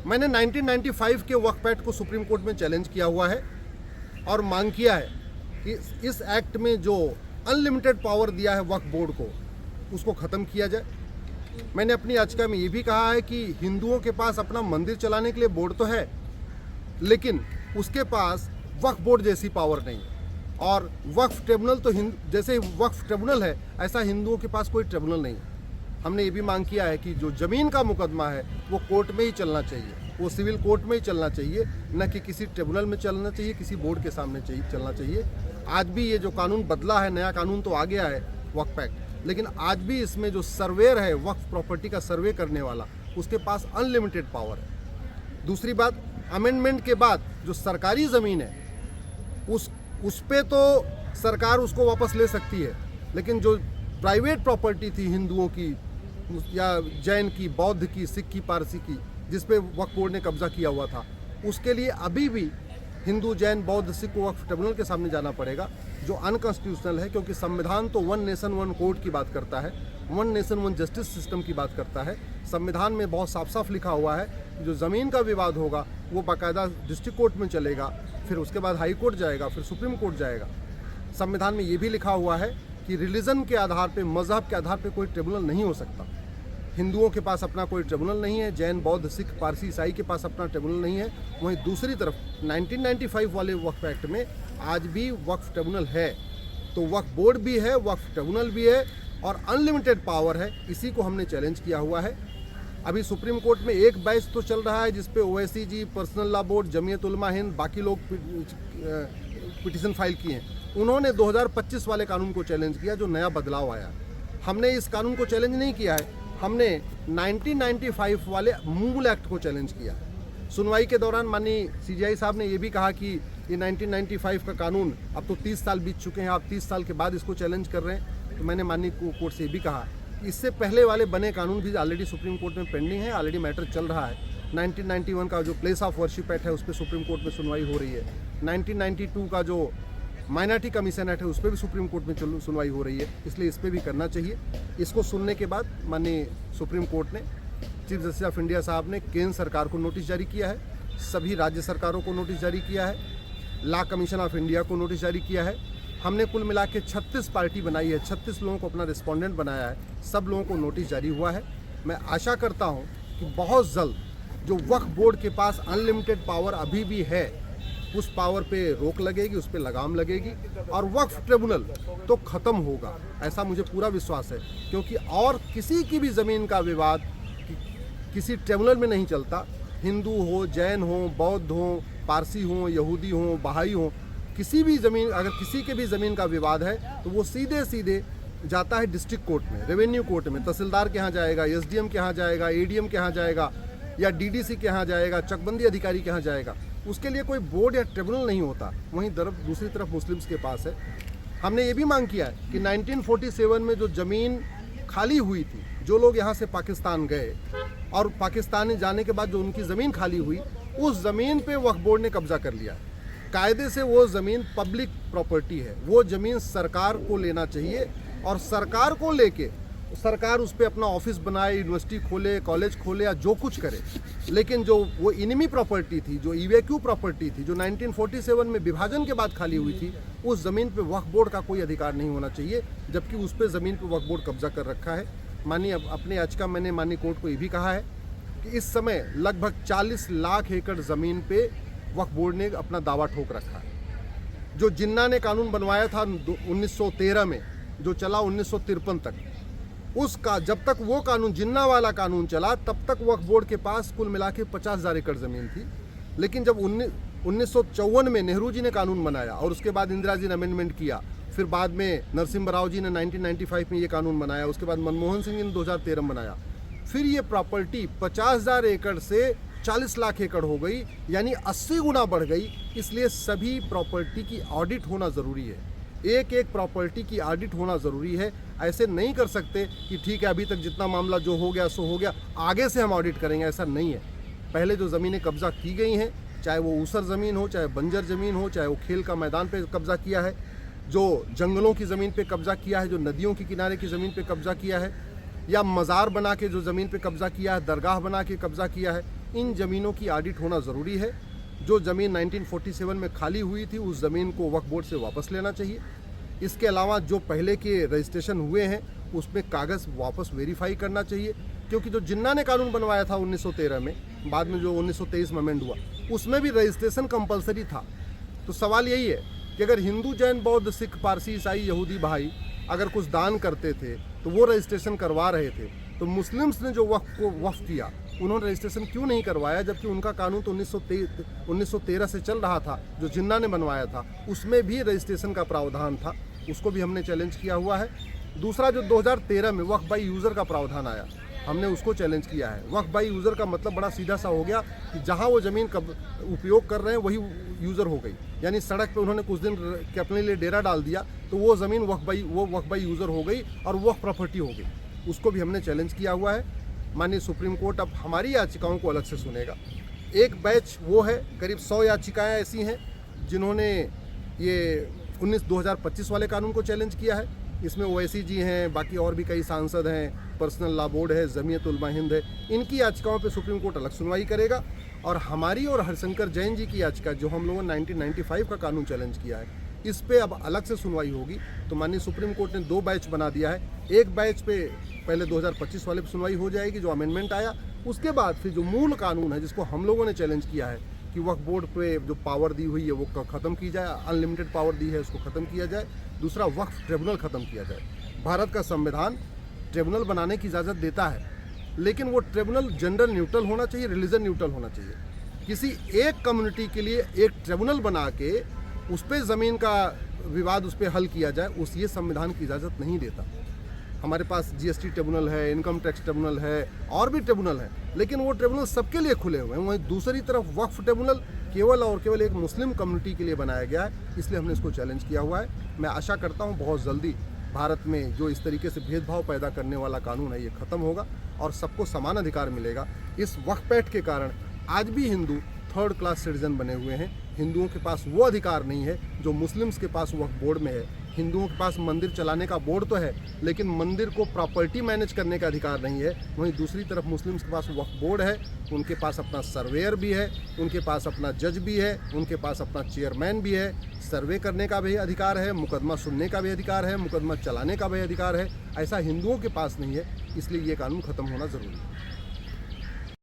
मैंने 1995 के वक्फ एक्ट को सुप्रीम कोर्ट में चैलेंज किया हुआ है और मांग किया है कि इस एक्ट में जो अनलिमिटेड पावर दिया है वक्फ बोर्ड को, उसको ख़त्म किया जाए। मैंने अपनी याचिका में ये भी कहा है कि हिंदुओं के पास अपना मंदिर चलाने के लिए बोर्ड तो है, लेकिन उसके पास वक्फ बोर्ड जैसी पावर नहीं है। और वक्फ ट्रिब्यूनल तो जैसे वक्फ ट्रिब्यूनल है, ऐसा हिंदुओं के पास कोई ट्रिब्यूनल नहीं है। हमने ये भी मांग किया है कि जो ज़मीन का मुकदमा है वो कोर्ट में ही चलना चाहिए, वो सिविल कोर्ट में ही चलना चाहिए, न कि किसी ट्रिब्यूनल में चलना चाहिए, किसी बोर्ड के सामने चलना चाहिए। आज भी ये जो कानून बदला है, नया कानून तो आ गया है वक्फ एक्ट, लेकिन आज भी इसमें जो सर्वेयर है, वक्फ प्रॉपर्टी का सर्वे करने वाला, उसके पास अनलिमिटेड पावर है। दूसरी बात, अमेंडमेंट के बाद जो सरकारी ज़मीन है उस पे तो सरकार उसको वापस ले सकती है, लेकिन जो प्राइवेट प्रॉपर्टी थी हिंदुओं की या जैन की, बौद्ध की, सिख की, पारसी की, जिस पे वक्फ बोर्ड ने कब्जा किया हुआ था, उसके लिए अभी भी हिंदू, जैन, बौद्ध, सिख को वक्फ ट्रिब्यूनल के सामने जाना पड़ेगा, जो अनकॉन्स्टिट्यूशनल है। क्योंकि संविधान तो वन नेशन वन कोर्ट की बात करता है, one nation one justice system की बात करता है। संविधान में बहुत साफ साफ लिखा हुआ है कि जो ज़मीन का विवाद होगा वो बाकायदा डिस्ट्रिक्ट कोर्ट में चलेगा, फिर उसके बाद हाई कोर्ट जाएगा, फिर सुप्रीम कोर्ट जाएगा। संविधान में ये भी लिखा हुआ है कि रिलीजन के आधार पे, मज़हब के आधार पे कोई ट्रिब्यूनल नहीं हो सकता। हिंदुओं के पास अपना कोई ट्रिब्यूनल नहीं है, जैन, बौद्ध, सिख, पारसी, ईसाई के पास अपना ट्रिब्यूनल नहीं है। वहीं दूसरी तरफ 1995 वाले वक्फ एक्ट में आज भी वक्फ ट्रिब्यूनल है, तो वक्फ बोर्ड भी है, वक्फ ट्रिब्यूनल भी है और अनलिमिटेड पावर है। इसी को हमने चैलेंज किया हुआ है। अभी सुप्रीम कोर्ट में एक बैच तो चल रहा है जिसपे ओवैसी जी, personal law board, Jamiat Ulama Hind, बाकी लोग पिटीशन फाइल किए हैं। उन्होंने 2025 वाले कानून को चैलेंज किया जो नया बदलाव आया। हमने इस कानून को चैलेंज नहीं किया है, हमने 1995 वाले मूल एक्ट को चैलेंज किया। सुनवाई के दौरान माननीय सीजीआई साहब ने ये भी कहा कि ये 1995 का कानून, अब तो 30 साल बीत चुके हैं, आप 30 साल के बाद इसको चैलेंज कर रहे हैं। तो मैंने माननीय कोर्ट से ये भी कहा, इससे पहले वाले बने कानून भी ऑलरेडी सुप्रीम कोर्ट में पेंडिंग है, ऑलरेडी मैटर चल रहा है। 1991 का जो प्लेस ऑफ वर्शिप एक्ट है उस पर सुप्रीम कोर्ट में सुनवाई हो रही है। 1992 का जो माइनॉरिटी कमीशन एक्ट है उस पर भी सुप्रीम कोर्ट में सुनवाई हो रही है, इसलिए इस पर भी करना चाहिए। इसको सुनने के बाद माननीय सुप्रीम कोर्ट ने, चीफ जस्टिस ऑफ इंडिया साहब ने केंद्र सरकार को नोटिस जारी किया है, सभी राज्य सरकारों को नोटिस जारी किया है, लॉ कमीशन ऑफ इंडिया को नोटिस जारी किया है। हमने कुल मिला के 36 पार्टी बनाई है, 36 लोगों को अपना रिस्पोंडेंट बनाया है, सब लोगों को नोटिस जारी हुआ है। मैं आशा करता हूँ कि बहुत जल्द जो वक्फ बोर्ड के पास अनलिमिटेड पावर अभी भी है, उस पावर पे रोक लगेगी, उस पे लगाम लगेगी और वक्फ ट्रिब्यूनल तो ख़त्म होगा, ऐसा मुझे पूरा विश्वास है। क्योंकि और किसी की भी ज़मीन का विवाद किसी ट्रिब्यूनल में नहीं चलता। हिंदू हो, जैन हो, बौद्ध हो, पारसी हो, यहूदी हो, बहाई हो, किसी भी ज़मीन, अगर किसी के भी ज़मीन का विवाद है तो वो सीधे सीधे जाता है डिस्ट्रिक्ट कोर्ट में, रेवेन्यू कोर्ट में, तहसीलदार के यहाँ जाएगा, एसडीएम के यहाँ जाएगा, एडीएम के यहाँ जाएगा या डीडीसी के यहाँ जाएगा, चकबंदी अधिकारी के यहाँ जाएगा। उसके लिए कोई बोर्ड या ट्रिब्यूनल नहीं होता। वहीं दूसरी तरफ मुस्लिम्स के पास है। हमने ये भी मांग किया है कि 1947 में जो ज़मीन खाली हुई थी, जो लोग यहाँ से पाकिस्तान गए और पाकिस्तान जाने के बाद जो उनकी ज़मीन खाली हुई, उस ज़मीन पे वक्फ बोर्ड ने कब्जा कर लिया। कायदे से वो ज़मीन पब्लिक प्रॉपर्टी है, वो ज़मीन सरकार को लेना चाहिए और सरकार को लेके सरकार उस पर अपना ऑफिस बनाए, यूनिवर्सिटी खोले, कॉलेज खोले या जो कुछ करे। लेकिन जो वो इनमी प्रॉपर्टी थी, जो ईवेक्यू प्रॉपर्टी थी, जो 1947 में विभाजन के बाद खाली हुई थी, उस ज़मीन पे वक्फ बोर्ड का कोई अधिकार नहीं होना चाहिए, जबकि उस पर ज़मीन पे वक्फ बोर्ड कब्जा कर रखा है। माननीय अपने याचिका मैंने माननीय कोर्ट को ये भी कहा है कि इस समय लगभग 40 लाख एकड़ ज़मीन पे वक्फ बोर्ड ने अपना दावा ठोक रखा है। जो जिन्ना ने कानून बनवाया था 1913 में, जो चला 1953 तक, उसका जब तक वो कानून, जिन्ना वाला कानून चला, तब तक वक्फ बोर्ड के पास कुल मिला के 50,000 एकड़ ज़मीन थी। लेकिन जब 1954 में नेहरू जी ने कानून बनाया और उसके बाद इंदिरा जी ने अमेंडमेंट किया, फिर बाद में नरसिम्हा राव जी ने 1995 में ये कानून बनाया, उसके बाद मनमोहन सिंह जी ने 2013 में बनाया, फिर ये प्रॉपर्टी 50,000 एकड़ से 40 लाख एकड़ हो गई, यानी 80 गुना बढ़ गई। इसलिए सभी प्रॉपर्टी की ऑडिट होना ज़रूरी है, एक एक प्रॉपर्टी की ऑडिट होना ज़रूरी है। ऐसे नहीं कर सकते कि ठीक है अभी तक जितना मामला जो हो गया सो हो गया, आगे से हम ऑडिट करेंगे, ऐसा नहीं है। पहले जो ज़मीनें कब्जा की गई हैं, चाहे वो ऊसर ज़मीन हो, चाहे बंजर ज़मीन हो, चाहे वो खेल का मैदान पे कब्जा किया है, जो जंगलों की ज़मीन पे कब्जा किया है, जो नदियों के किनारे की ज़मीन पे कब्जा किया है, या मज़ार बना के जो ज़मीन पे कब्जा किया है, दरगाह बना के कब्जा किया है, इन ज़मीनों की ऑडिट होना ज़रूरी है। जो ज़मीन 1947 में खाली हुई थी उस ज़मीन को वक्फ बोर्ड से वापस लेना चाहिए। इसके अलावा जो पहले के रजिस्ट्रेशन हुए हैं उसमें कागज़ वापस वेरीफाई करना चाहिए, क्योंकि जो जिन्ना ने कानून बनवाया था 1913 में, बाद में जो 1923 में अमेंड हुआ, उसमें भी रजिस्ट्रेशन कंपलसरी था। तो सवाल यही है कि अगर हिंदू, जैन, बौद्ध, सिख, पारसी, ईसाई, यहूदी भाई अगर कुछ दान करते थे तो वो रजिस्ट्रेशन करवा रहे थे, तो मुस्लिम्स ने जो वक्फ को वक्फ किया उन्होंने रजिस्ट्रेशन क्यों नहीं करवाया, जबकि उनका कानून तो 1913 से चल रहा था। जो जिन्ना ने बनवाया था उसमें भी रजिस्ट्रेशन का प्रावधान था, उसको भी हमने चैलेंज किया हुआ है। दूसरा, जो 2013 में वक्फ बाई यूज़र का प्रावधान आया, हमने उसको चैलेंज किया है। वक्फ बाई यूज़र का मतलब बड़ा सीधा सा हो गया कि जहाँ वो ज़मीन का उपयोग कर रहे हैं वही यूज़र हो गई, यानी सड़क पे उन्होंने कुछ दिन के अपने लिए डेरा डाल दिया तो वो ज़मीन वक्फ बाई यूज़र हो गई और वक्फ प्रॉपर्टी हो गई। उसको भी हमने चैलेंज किया हुआ है। माननीय सुप्रीम कोर्ट अब हमारी याचिकाओं को अलग से सुनेगा। एक बैच वो है, करीब 100 याचिकाएँ ऐसी हैं जिन्होंने ये 2025 वाले कानून को चैलेंज किया है। इसमें ओवैसी जी हैं, बाकी और भी कई सांसद हैं, पर्सनल लॉ बोर्ड है, जमीयत उलमा हिंद है। इनकी याचिकाओं पे सुप्रीम कोर्ट अलग सुनवाई करेगा। और हमारी और हरिशंकर जैन जी की याचिका, जो हम लोगों ने 1995 का कानून चैलेंज किया है, इस पे अब अलग से सुनवाई होगी। तो माननीय सुप्रीम कोर्ट ने 2 बैच बना दिया है। एक बैच पे पहले 2025 वाले पे सुनवाई हो जाएगी जो अमेंडमेंट आया, उसके बाद फिर जो मूल कानून है जिसको हम लोगों ने चैलेंज किया है कि वक्फ बोर्ड पे जो पावर दी हुई है वो ख़त्म की जाए, अनलिमिटेड पावर दी है उसको ख़त्म किया जाए। दूसरा, वक्फ ट्रिब्यूनल ख़त्म किया जाए। भारत का संविधान ट्रिब्यूनल बनाने की इजाज़त देता है, लेकिन वो ट्रिब्यूनल जेंडर न्यूट्रल होना चाहिए, रिलीजन न्यूट्रल होना चाहिए। किसी एक कम्युनिटी के लिए एक ट्रिब्यूनल बना के उस पर ज़मीन का विवाद उस पर हल किया जाए, उस ये संविधान की इजाज़त नहीं देता। हमारे पास जीएसटी ट्रिब्यूनल है, इनकम टैक्स ट्रिब्यूनल है और भी ट्रिब्यूनल है, लेकिन वो ट्रिब्यूनल सबके लिए खुले हुए हैं। वहीं दूसरी तरफ वक्फ ट्रिब्यूनल केवल और केवल एक मुस्लिम कम्युनिटी के लिए बनाया गया है, इसलिए हमने इसको चैलेंज किया हुआ है। मैं आशा करता हूँ बहुत जल्दी भारत में जो इस तरीके से भेदभाव पैदा करने वाला कानून है ये ख़त्म होगा और सबको समान अधिकार मिलेगा। इस वक्फ एक्ट के कारण आज भी हिंदू 3rd क्लास सिटीजन बने हुए हैं। हिंदुओं के पास वो अधिकार नहीं है जो मुस्लिम्स के पास वक्फ बोर्ड में है। हिंदुओं के पास मंदिर चलाने का बोर्ड तो है, लेकिन मंदिर को प्रॉपर्टी मैनेज करने का अधिकार नहीं है। वहीं दूसरी तरफ मुस्लिम्स के पास वक्फ बोर्ड है, उनके पास अपना सर्वेयर भी है, उनके पास अपना जज भी है, उनके पास अपना चेयरमैन भी है, सर्वे करने का भी अधिकार है, मुकदमा सुनने का भी अधिकार है, मुकदमा चलाने का भी अधिकार है। ऐसा हिंदुओं के पास नहीं है, इसलिए ये कानून ख़त्म होना ज़रूरी है।